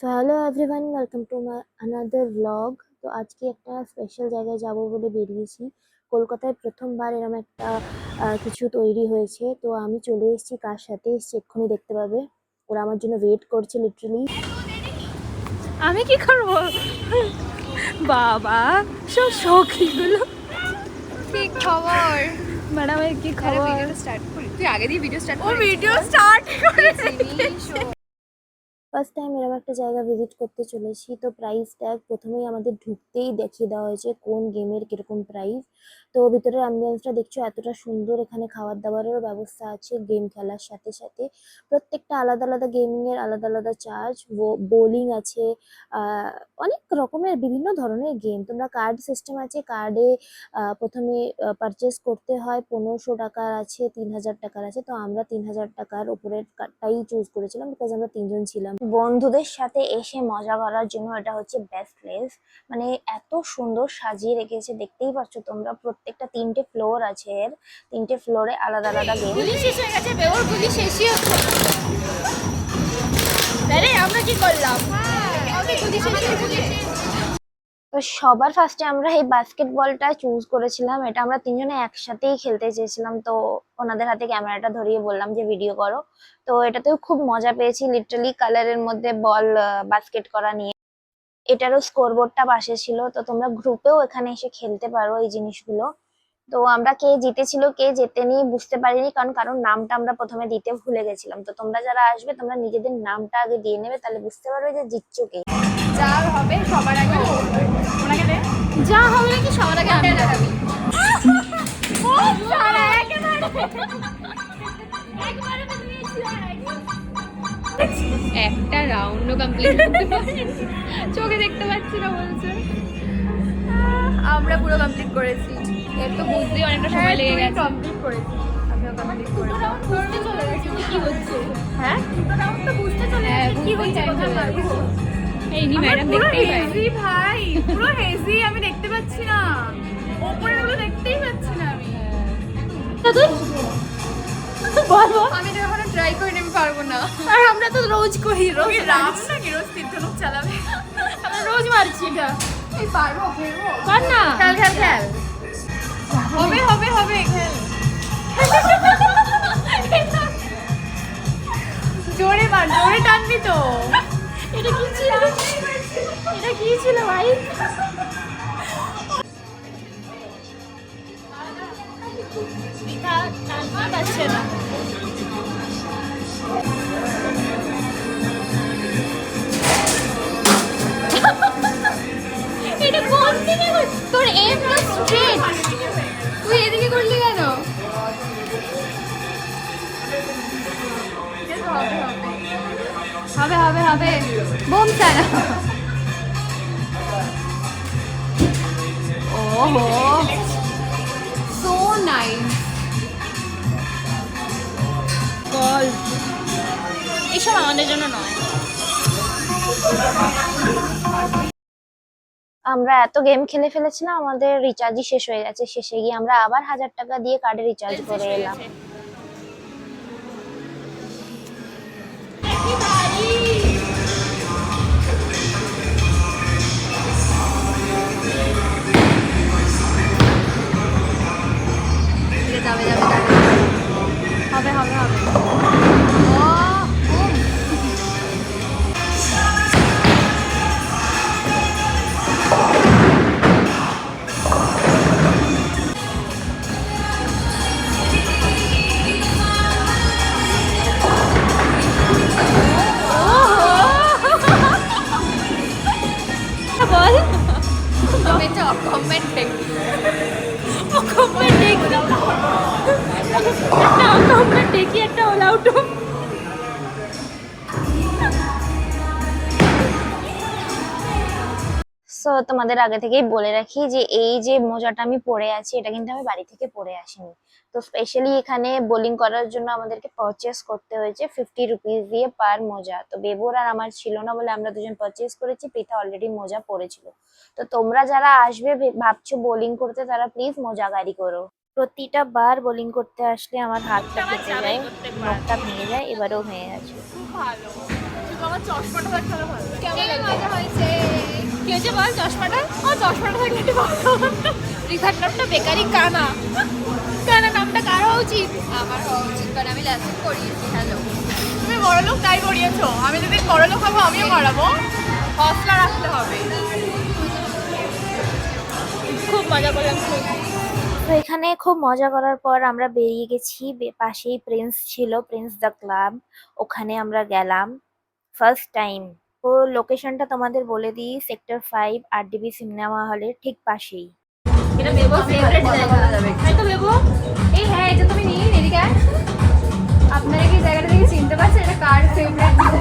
So hello everyone, welcome to my another blog. তো আজকে একটা স্পেশাল জায়গায় যাব বলে বেরিয়েছি। কলকাতায় প্রথমবার এরকম একটা কিছু তৈরি হয়েছে। তো আমি চলে এসেছি, কার সাথে এসেছি এক্ষুনি দেখতে পাবে। ওরা আমার জন্য ওয়েট করছে লিটারালি। আমি কি করব বাবা, সব শৌখিনগুলো। কি খবর ম্যাডামের কি খবর? ভিডিওটা স্টার্ট করি, তুই আগে দিয়ে ভিডিও স্টার্ট ও করে ভিডিও স্টার্ট করে ফার্স্ট টাইম এরকম একটা জায়গা ভিজিট করতে চলেছি। তো প্রাইস ট্যাগ প্রথমেই আমাদের ঢুকতেই দেখিয়ে দেওয়া হয়েছে কোন গেমের কিরকম প্রাইস। তো ভিতরের অ্যাম্বিয়েন্সটা দেখছো এতটা সুন্দর। এখানে খাবার দাবারেরও ব্যবস্থা আছে, গেম খেলার সাথে সাথে প্রত্যেকটা আলাদা আলাদা গেমিং এর আলাদা আলাদা চার্জ। বোলিং আছে, অনেক রকমের বিভিন্ন ধরনের গেম। তোমরা কার্ড সিস্টেম আছে, কার্ডে প্রথমে পারচেস করতে হয়। 1500 টাকার আছে, 3000 টাকার আছে। তো আমরা 3000 টাকার উপরের কার্ডটাই চুজ করেছিলাম, বিকজ আমরা তিনজন ছিলাম। বন্ধুদের সাথে এসে মজা করার জন্য এটা হচ্ছে বেস্ট প্লেস। মানে এত সুন্দর সাজিয়ে রেখেছে, দেখতেই পাচ্ছ তোমরা। প্রত্যেকটা 3টে ফ্লোর আছে, এর 3টে ফ্লোরে আলাদা আলাদা গেম। গুলি শেষ হয়ে গেছে, বেওর গুলি শেষই হচ্ছে না। আরে আমরা কি করলাম? ওকে, গুলি শেষ হয়ে গেছে। তো সবার ফার্স্টে আমরা এই বাস্কেটবলটা চুজ করেছিলাম। এটা আমরা তিনজনে একসাথেই খেলতে চেয়েছিলাম। তো ওনাদের হাতে ক্যামেরাটা ধরিয়ে বললাম যে ভিডিও করো। তো এটাতেও খুব মজা পেয়েছি, লিটারালি কালারের মধ্যে বল বাস্কেট করা নিয়ে। এটারও স্কোরবোর্ডটা পাশে ছিল। তো তোমরা গ্রুপেও এখানে এসে খেলতে পারো এই জিনিসগুলো। তো আমরা কে জিতেছিল কে জেতেনি বুঝতে পারিনি, কারণ কারণ নামটা আমরা প্রথমে দিতে ভুলে গেছিলাম। তো তোমরা যারা আসবে তোমরা নিজেদের নামটা আগে দিয়ে নেবে, তাহলে বুঝতে পারবে যে জিতছো কে। যা হবে সবার আগে ওনাকে দে। যা হবে নাকি সবার আগে আমি দেখাবি একটা রাউন্ডও কমপ্লিট করতে পারিনি, চোখে দেখতে পাচ্ছি না বলছে। আমরা পুরো কমপ্লিট করেছি। এর তো বুঝতেই অনেকটা সময় লেগে গেছে। কমপ্লিট করেছি, আমিও কমপ্লিট করেছি। বুঝতে চলে গেছে কি হচ্ছে। হ্যাঁ, দুটো রাউন্ড তো বুঝতে চলে হ্যাঁ, গেছে কি বুঝতেই হচ্ছে, time কোথায় চলে পারবো। এই নি ম্যাডাম দেখতেই পাই। হেজি ভাই, পুরো হেজি, আমি দেখতে পাচ্ছি না, ওপরের গুলো দেখতেই পাচ্ছি না আমি। বলো, আমি তো এখনো ট্রাই করিনি, আমি পারবো না। আর আমরা তো রোজ করি, রোজ রাম নাকি রোজ তীর্থলোক চালাবে, আমরা রোজ মারছি এটা। এই পারবো ফেরবো পার না, খেল খেল খেল, হবে হবে হবে, খেল। জোরে মার, জোরে টানবি তো। এটা কি ছিল, এটা কি ছিল ভাই? এটা টানতে পারছে না। এটা কোন দিকে তোর এম তো স্ট্রেট, তুই এদিকে করলি কেন? হবে হবে হবে, বোম ছাড়া। ওহো, সো নাইস। বল, এসব আমাদের জন্য নয়। আমরা এত গেম খেলে ফেলেছিলাম, আমাদের রিচার্জই শেষ হয়ে গেছে। শেষে গিয়ে আমরা আবার 1000 টাকা দিয়ে কার্ডে রিচার্জ করে এলাম। যাবে যাবে যাবে, হবে হবে হবে। ও বোম। বল, আমি একটা কমেন্ট দেখি। কমেন্ট দেখি, একটা কমেন্ট দেখি, একটা অল আউট। সো তোমাদের আগে থেকেই বলে রাখি যে এই যে মোজাটা আমি পরে আছি, এটা কিন্তু আমি বাড়ি থেকে পরে আসিনি। তো স্পেশালি এখানে বোলিং করার জন্য আমাদেরকে পারচেস করতে হয়েছে 50 রুপিস দিয়ে পার মোজা। তো বেবোর আর আমার ছিল না বলে আমরা দুজন পারচেস করেছি, পৃথা অলরেডি মোজা পরেছিল। তো তোমরা যারা আসবে ভাবছো বোলিং করতে, তারা প্লিজ মোজা গাড়ি করো। প্রতিটা বার বোলিং করতে আসলে আমার হাতটা কেটে যায়, নখটা ভেঙে যায়, এবারেও ভেঙে গেছে। খুব ভালো, শুধু আমার চশমাটা থাকলে ভালো। হেভি মজা হয়েছে। কি হয়েছে বল? চশমাটা থাকলে একটু ভালো হতো। রিসার্চ নামটা বেকারি কানা। কানা নামটা কার হওয়া উচিত? আমার হওয়া উচিত, কারণ আমি লেসন করিয়েছি। হ্যালো, তুমি বড়লোক তাই করিয়েছো, আমি যদি বড়লোক হবো আমিও করাবো। হসলা রাখতে হবে। খুব মজা করলাম খুব। তো এখানে খুব মজা করার পর আমরা বেরিয়ে গেছি, পাশেই প্রিন্স ছিল, প্রিন্স দ্য ক্লাব, ওখানে আমরা গেলাম ফার্স্ট টাইম। তো লোকেশনটা তোমাদের বলে দিই, সেক্টর 5 RDB সিনেমা হলের ঠিক পাশেই। এটা বেবো ফেভারিট জায়গা। তাই তো বেবো। এই হ্যাঁ, এটা তুমি নিন, এদিকে আয়। আপনারা কি জায়গাটা দেখে চিনতে পারছেন এটা কার ফেভারিট জায়গা?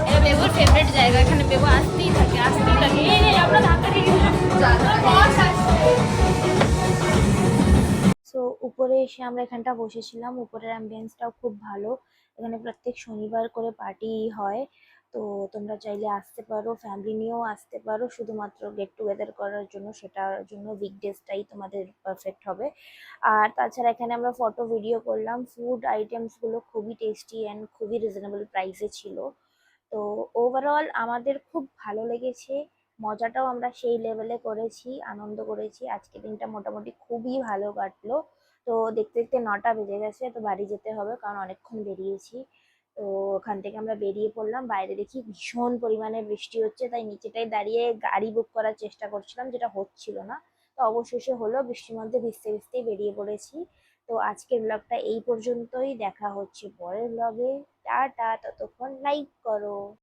এটা বেবোর ফেভারিট জায়গা, এখানে বেবো আসতেই থাকে। এই আমরা ধাক্কা দিয়ে গেলাম। সো উপরে এসে আমরা এখানটা বসেছিলাম, উপরের অ্যাম্বিয়েন্সটাও খুব ভালো। এখানে প্রত্যেক শনিবার করে পার্টি হয়। তো তোমরা চাইলে আসতে পারো, ফ্যামিলি নিয়েও আসতে পারো, শুধুমাত্র গেট টুগেদার করার জন্য, সেটার জন্য উইকডেজটাই তোমাদের পারফেক্ট হবে। আর তাছাড়া এখানে আমরা ফটো ভিডিও করলাম, ফুড আইটেমসগুলো খুবই টেস্টি অ্যান্ড খুবই রিজনেবল প্রাইসে ছিল। তো ওভারঅল আমাদের খুব ভালো লেগেছে, মজাটাও আমরা সেই লেভেলে করেছি, আনন্দ করেছি। আজকের দিনটা মোটামুটি খুবই ভালো কাটলো। তো দেখতে দেখতে 9টা বেজে গেছে, তো বাড়ি যেতে হবে কারণ অনেকক্ষণ বেরিয়েছি। তো ওখান থেকে আমরা বেরিয়ে পড়লাম, বাইরে দেখি ভীষণ পরিমাণে বৃষ্টি হচ্ছে, তাই নিচেটায় দাঁড়িয়ে গাড়ি বুক করার চেষ্টা করছিলাম, যেটা হচ্ছিল না। তো অবশেষে হলো, বৃষ্টির মধ্যে ভিজতে ভিজতেই বেরিয়ে পড়েছি। তো আজকের ব্লগটা এই পর্যন্তই, দেখা হচ্ছে পরের ব্লগে। টাটা, ততক্ষণ লাইক করো।